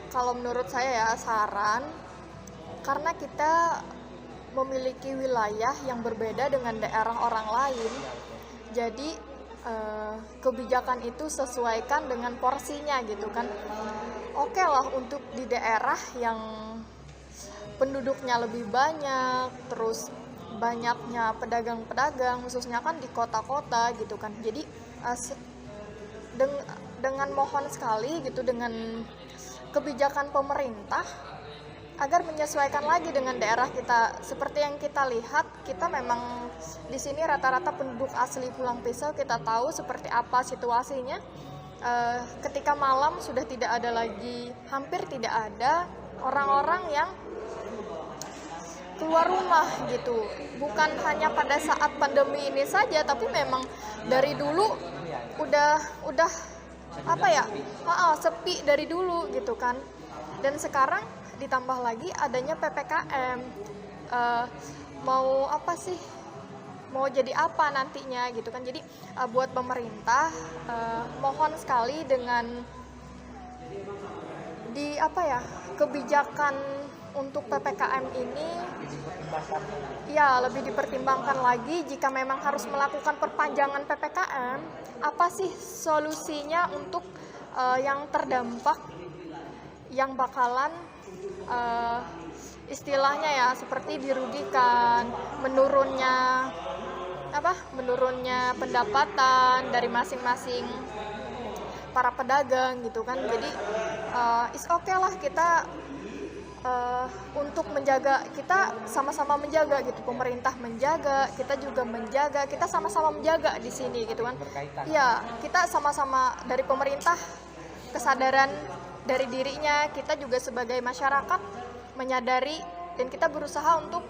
Kalau menurut saya ya saran, karena kita memiliki wilayah yang berbeda dengan daerah orang lain, jadi kebijakan itu sesuaikan dengan porsinya gitu kan. Oke lah untuk di daerah yang penduduknya lebih banyak, terus banyaknya pedagang-pedagang, khususnya kan di kota-kota gitu kan. Jadi dengan mohon sekali gitu, dengan kebijakan pemerintah agar menyesuaikan lagi dengan daerah kita. Seperti yang kita lihat, kita memang di sini rata-rata penduduk asli Pulang Pisau, kita tahu seperti apa situasinya. Ketika malam sudah tidak ada lagi, hampir tidak ada orang-orang yang keluar rumah gitu. Bukan hanya pada saat pandemi ini saja, tapi memang dari dulu udah apa ya, sepi dari dulu gitu kan. Dan sekarang ditambah lagi adanya PPKM. Mau apa sih, mau jadi apa nantinya gitu kan. Jadi buat pemerintah, mohon sekali dengan di apa ya, kebijakan untuk PPKM ini ya lebih dipertimbangkan lagi. Jika memang harus melakukan perpanjangan PPKM, apa sih solusinya untuk yang terdampak, yang bakalan istilahnya ya seperti dirugikan, menurunnya pendapatan dari masing-masing para pedagang gitu kan. Jadi is okay lah kita untuk menjaga, kita sama-sama menjaga gitu, pemerintah menjaga, kita juga menjaga, kita sama-sama menjaga di sini gitu kan. Iya, kita sama-sama, dari pemerintah kesadaran dari dirinya, kita juga sebagai masyarakat menyadari, dan kita berusaha untuk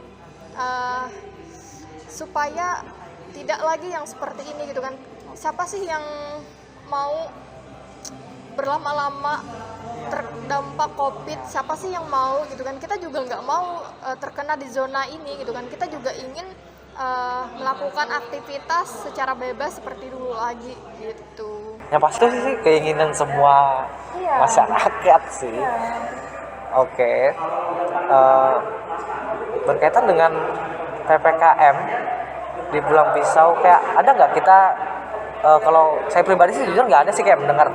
supaya tidak lagi yang seperti ini gitu kan. Siapa sih yang mau berlama-lama terdampak COVID? Siapa sih yang mau gitu kan? Kita juga nggak mau terkena di zona ini gitu kan. Kita juga ingin melakukan aktivitas secara bebas seperti dulu lagi gitu. Ya pasti sih keinginan semua masyarakat sih. Oke. Berkaitan dengan PPKM di Pulang Pisau, kayak ada nggak kita, kalau saya pribadi sih jujur nggak ada sih kayak mendengar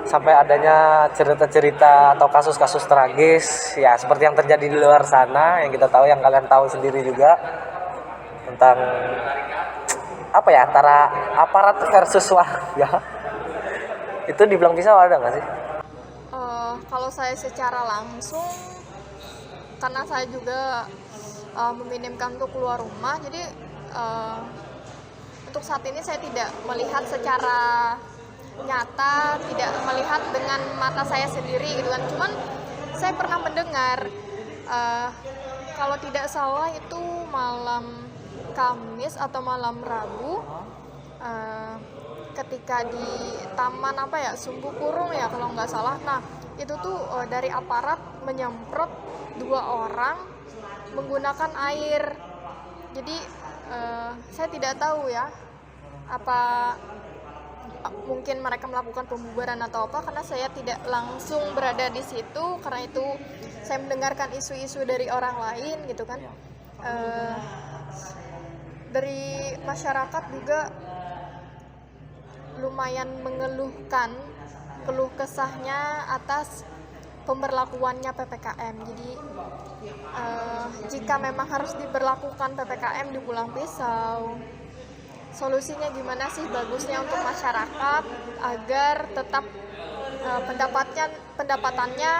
sampai adanya cerita-cerita atau kasus-kasus tragis ya seperti yang terjadi di luar sana, yang kita tahu, yang kalian tahu sendiri juga, tentang apa ya, antara aparat versus warga. Itu di Pulang Pisau ada nggak sih? Kalau saya secara langsung, karena saya juga meminimkan untuk keluar rumah, jadi untuk saat ini saya tidak melihat secara nyata, tidak melihat dengan mata saya sendiri gitu kan. Cuman saya pernah mendengar, kalau tidak salah itu malam Kamis atau malam Rabu, ketika di taman Sumbu Kurung ya kalau nggak salah. Nah itu tuh dari aparat menyemprot 2 orang menggunakan air. Jadi saya tidak tahu ya, apa mungkin mereka melakukan pembubaran atau apa, karena saya tidak langsung berada di situ. Karena itu saya mendengarkan isu-isu dari orang lain gitu kan. Dari masyarakat juga lumayan mengeluhkan keluh kesahnya atas pemberlakuannya PPKM. Jadi jika memang harus diberlakukan PPKM di Pulang Pisau, solusinya gimana sih bagusnya untuk masyarakat agar tetap pendapatannya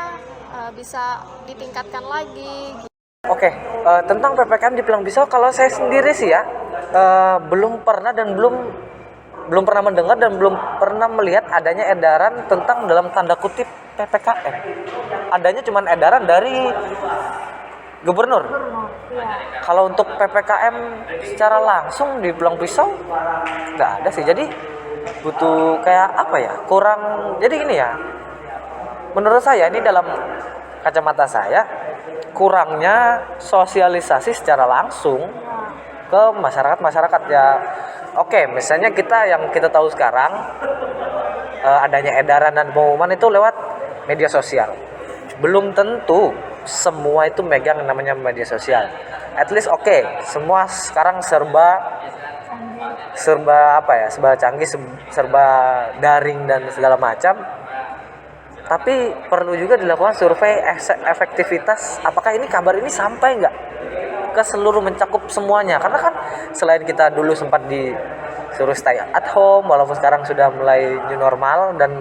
bisa ditingkatkan lagi. Oke, tentang PPKM di Pulang Pisau, kalau saya sendiri sih ya belum pernah mendengar dan belum pernah melihat adanya edaran tentang dalam tanda kutip PPKM. Adanya cuma edaran dari gubernur. Kalau untuk PPKM secara langsung di Pulang Pisau nggak ada sih. Jadi butuh kayak apa ya? Kurang. Jadi gini ya. Menurut saya ini, dalam kacamata saya, kurangnya sosialisasi secara langsung ke masyarakat ya. Oke, misalnya yang kita tahu sekarang adanya edaran dan pengumuman itu lewat media sosial. belum tentu semua itu megang namanya media sosial. At least oke, semua sekarang serba apa ya, serba canggih, serba daring dan segala macam. Tapi perlu juga dilakukan survei efektivitas, apakah ini kabar ini sampai nggak ke seluruh, mencakup semuanya. Karena kan selain kita dulu sempat disuruh stay at home, walaupun sekarang sudah mulai new normal dan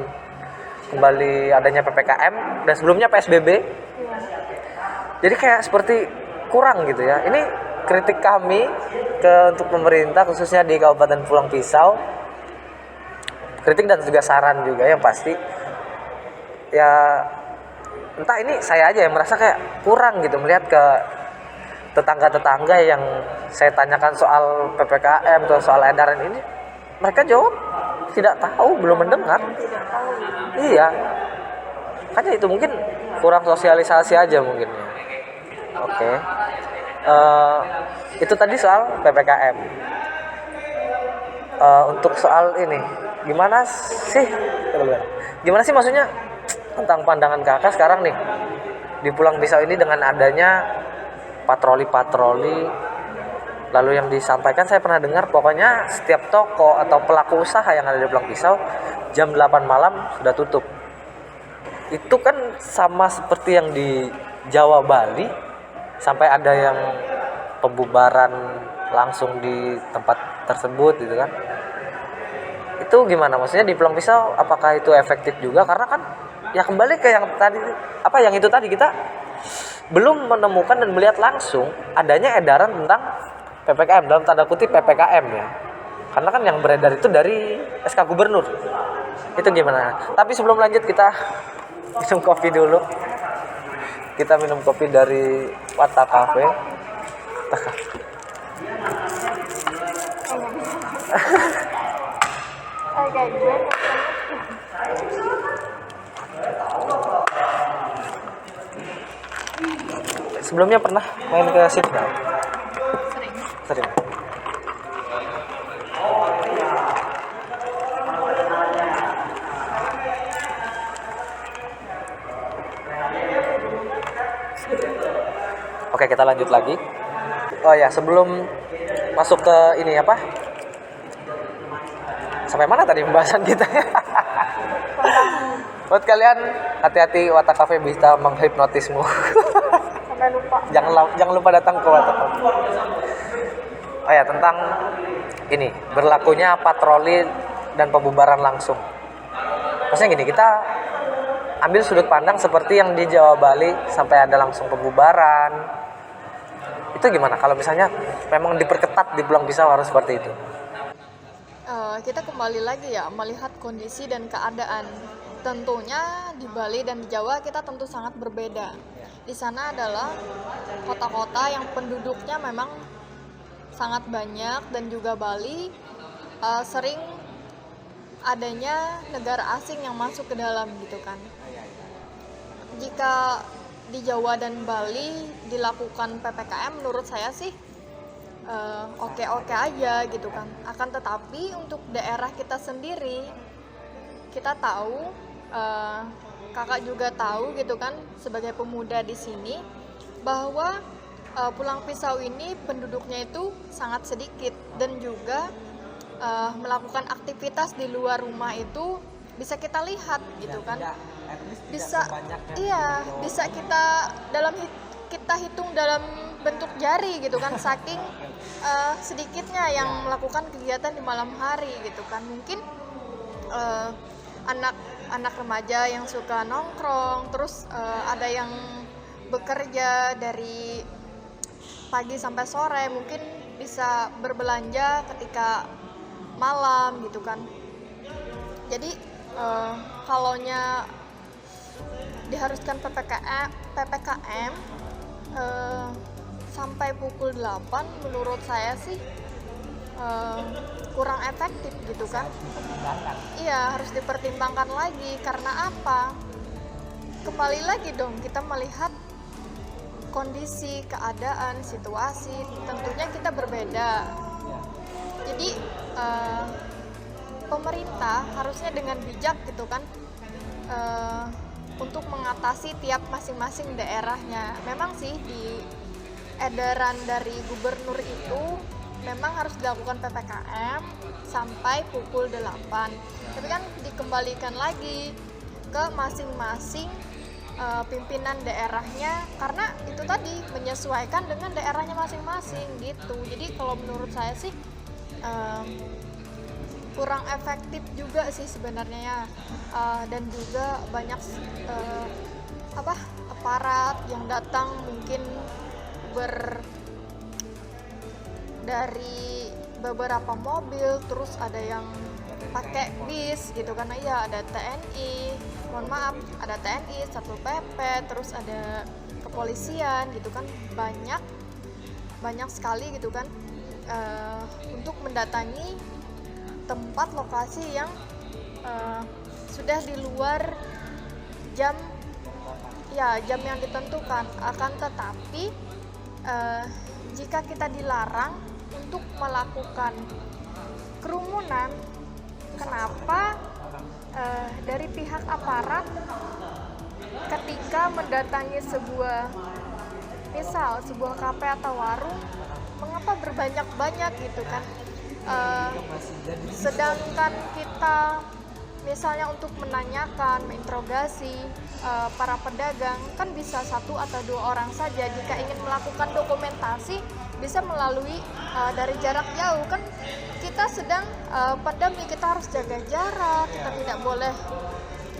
kembali adanya PPKM dan sebelumnya PSBB, jadi kayak seperti kurang gitu ya. Ini kritik kami untuk pemerintah khususnya di Kabupaten Pulang Pisau, kritik dan juga saran juga yang pasti ya, entah ini saya aja yang merasa kayak kurang gitu melihat ke tetangga-tetangga yang saya tanyakan soal PPKM atau soal edaran ini, mereka jawab tidak tahu, belum mendengar. Iya, makanya itu mungkin kurang sosialisasi aja mungkin ya. Oke. Itu tadi soal PPKM. Untuk soal ini gimana sih maksudnya tentang pandangan kakak sekarang nih di Pulang Pisau ini dengan adanya patroli lalu yang disampaikan, saya pernah dengar pokoknya setiap toko atau pelaku usaha yang ada di Pulang Pisau jam 8 malam sudah tutup. Itu kan sama seperti yang di Jawa Bali, sampai ada yang pembubaran langsung di tempat tersebut gitu kan. Itu gimana maksudnya di Pulang Pisau, apakah itu efektif juga? Karena kan ya kembali ke yang tadi, yang itu tadi, kita belum menemukan dan melihat langsung adanya edaran tentang PPKM, dalam tanda kutip PPKM ya. Karena kan yang beredar itu dari SK Gubernur. Itu gimana? Tapi sebelum lanjut kita minum kopi dulu. Kita minum kopi dari Wata Cafe. Sebelumnya pernah main ke situ nggak? Sering. Oke, kita lanjut lagi. Oh ya, sebelum masuk ke ini apa? Sampai mana tadi pembahasan kita? Buat kalian, hati-hati, Wata Cafe bisa menghipnotismu. Sampai lupa. Jangan lupa datang ke Wata Cafe. Oh ya, tentang ini berlakunya patroli dan pembubaran langsung. Maksudnya gini, kita ambil sudut pandang seperti yang di Jawa Bali sampai ada langsung pembubaran. Itu gimana kalau misalnya memang diperketat di Pulang Pisau harus seperti itu? Kita kembali lagi ya melihat kondisi dan keadaan. Tentunya di Bali dan di Jawa kita tentu sangat berbeda. Di sana adalah kota-kota yang penduduknya memang sangat banyak, dan juga Bali sering adanya negara asing yang masuk ke dalam gitu kan. Jika di Jawa dan Bali dilakukan PPKM, menurut saya sih oke-oke aja gitu kan. Akan tetapi untuk daerah kita sendiri, kita tahu, kakak juga tahu gitu kan sebagai pemuda di sini, bahwa Pulang Pisau ini penduduknya itu sangat sedikit, dan juga melakukan aktivitas di luar rumah itu bisa kita lihat gitu kan. Bisa kita hitung dalam bentuk jari gitu kan, saking sedikitnya yang melakukan kegiatan di malam hari gitu kan. Mungkin anak remaja yang suka nongkrong, terus ada yang bekerja dari pagi sampai sore, mungkin bisa berbelanja ketika malam gitu kan. Jadi kalaunya diharuskan PPKM sampai pukul 8, menurut saya sih kurang efektif gitu kan. Iya, harus dipertimbangkan lagi. Karena apa? Kembali lagi dong, kita melihat kondisi, keadaan, situasi, tentunya kita berbeda. Jadi pemerintah harusnya dengan bijak gitu kan, untuk mengatasi tiap masing-masing daerahnya. Memang sih di edaran dari gubernur itu memang harus dilakukan PPKM sampai pukul 8. Tapi kan dikembalikan lagi ke masing-masing pimpinan daerahnya, karena itu tadi menyesuaikan dengan daerahnya masing-masing gitu. Jadi kalau menurut saya sih kurang efektif juga sih sebenarnya ya. Dan juga banyak aparat yang datang mungkin dari beberapa mobil, terus ada yang pakai bis gitu, karena ya ada TNI, mohon maaf, ada TNI, Satpol PP, terus ada kepolisian gitu kan, banyak sekali gitu kan, untuk mendatangi tempat lokasi yang sudah di luar jam yang ditentukan. Akan tetapi jika kita dilarang untuk melakukan kerumunan, kenapa dari pihak aparat ketika mendatangi sebuah kafe atau warung, mengapa berbanyak-banyak gitu kan, sedangkan kita misalnya untuk menanyakan, menginterogasi para pedagang kan bisa 1 atau 2 orang saja. Jika ingin melakukan dokumentasi bisa melalui dari jarak jauh kan, kita sedang pandemi, kita harus jaga jarak, kita tidak boleh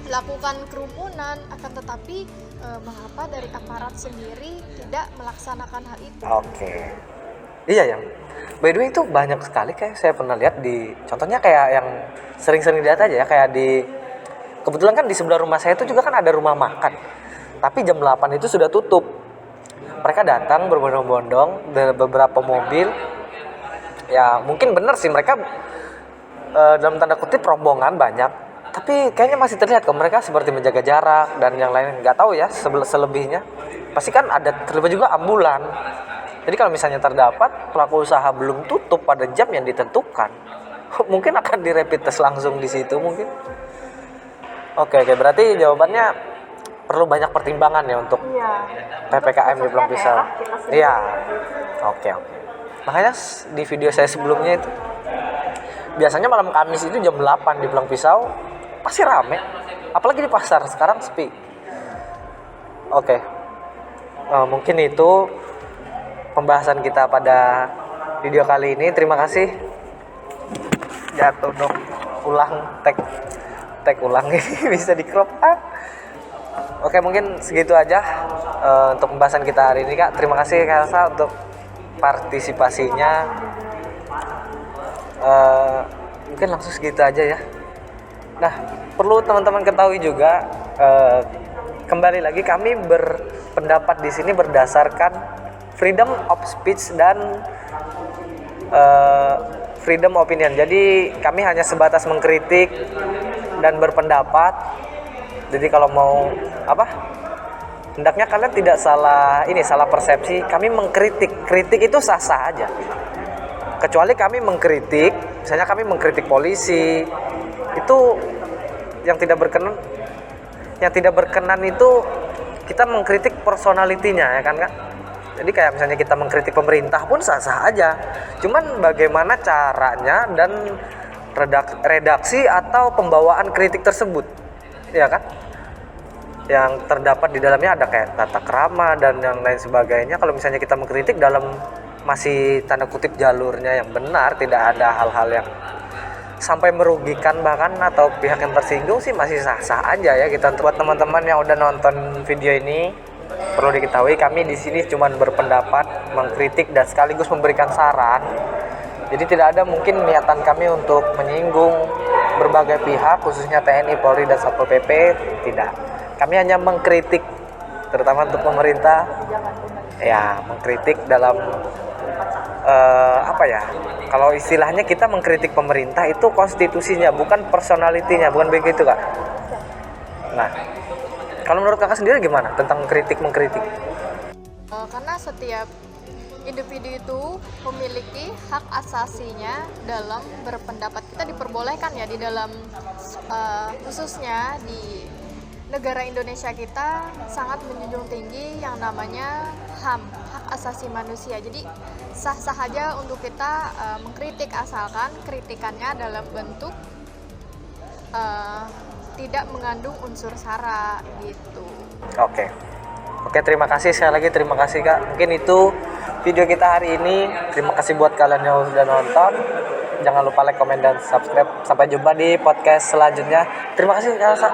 melakukan kerumunan. Akan tetapi mengapa dari aparat sendiri tidak melaksanakan hal itu? Oke. Iya ya. By the way itu banyak sekali, kayak saya pernah lihat di, contohnya kayak yang sering-sering dilihat aja ya, kayak kebetulan kan di sebelah rumah saya itu juga kan ada rumah makan. Tapi jam 8 itu sudah tutup. Mereka datang berbondong-bondong dengan beberapa mobil. Ya mungkin benar sih mereka dalam tanda kutip rombongan banyak. Tapi kayaknya masih terlihat kok mereka seperti menjaga jarak dan yang lain, nggak tahu ya selebihnya. Pasti kan ada terlibat juga ambulan. Jadi kalau misalnya terdapat pelaku usaha belum tutup pada jam yang ditentukan, mungkin akan direpit tes langsung di situ mungkin. Oke, berarti jawabannya perlu banyak pertimbangan ya untuk PPKM di Pulang Pisau. Iya. Oke. Makanya di video saya sebelumnya itu, biasanya malam Kamis itu jam 8 di Pulang Pisau pasti rame. Apalagi di pasar, sekarang sepi. Oke. Mungkin itu pembahasan kita pada video kali ini. Terima kasih. Jatuh dong. Ulang tag ulang ini bisa di crop. Oke, mungkin segitu aja untuk pembahasan kita hari ini, Kak. Terima kasih Kak Elsa untuk partisipasinya. Mungkin langsung segitu aja ya. Nah, perlu teman-teman ketahui juga, kembali lagi kami berpendapat di sini berdasarkan freedom of speech dan freedom opinion. Jadi kami hanya sebatas mengkritik dan berpendapat. Jadi kalau mau hendaknya kalian tidak salah persepsi. Kami kritik itu sah-sah aja. Kecuali kami mengkritik, misalnya kami mengkritik polisi, itu yang tidak berkenan itu kita mengkritik personalitinya, ya kan Kak? Jadi kayak misalnya kita mengkritik pemerintah pun sah-sah aja. Cuman bagaimana caranya dan redaksi atau pembawaan kritik tersebut, ya kan? Yang terdapat di dalamnya ada kayak tata krama dan yang lain sebagainya. Kalau misalnya kita mengkritik dalam masih tanda kutip jalurnya yang benar, tidak ada hal-hal yang sampai merugikan bahkan atau pihak yang tersinggung, sih masih sah-sah aja ya kita. Buat teman-teman yang udah nonton video ini, perlu diketahui kami di sini cuma berpendapat, mengkritik dan sekaligus memberikan saran. Jadi tidak ada mungkin niatan kami untuk menyinggung berbagai pihak, khususnya TNI, Polri dan Satpol PP, tidak. Kami hanya mengkritik, terutama untuk pemerintah. Ya, mengkritik dalam kalau istilahnya kita mengkritik pemerintah itu konstitusinya, bukan personalitinya, bukan begitu Kak. Nah, kalau menurut Kakak sendiri gimana tentang mengkritik? Karena setiap individu itu memiliki hak asasinya dalam berpendapat. Kita diperbolehkan ya di dalam khususnya di negara Indonesia kita sangat menjunjung tinggi yang namanya HAM, hak asasi manusia. Jadi sah-sah aja untuk kita mengkritik, asalkan kritikannya dalam bentuk tidak mengandung unsur sara gitu. Oke, terima kasih sekali lagi, terima kasih Kak. Mungkin itu video kita hari ini. Terima kasih buat kalian yang sudah nonton. Jangan lupa like, komen, dan subscribe. Sampai jumpa di podcast selanjutnya. Terima kasih Kak Elsa.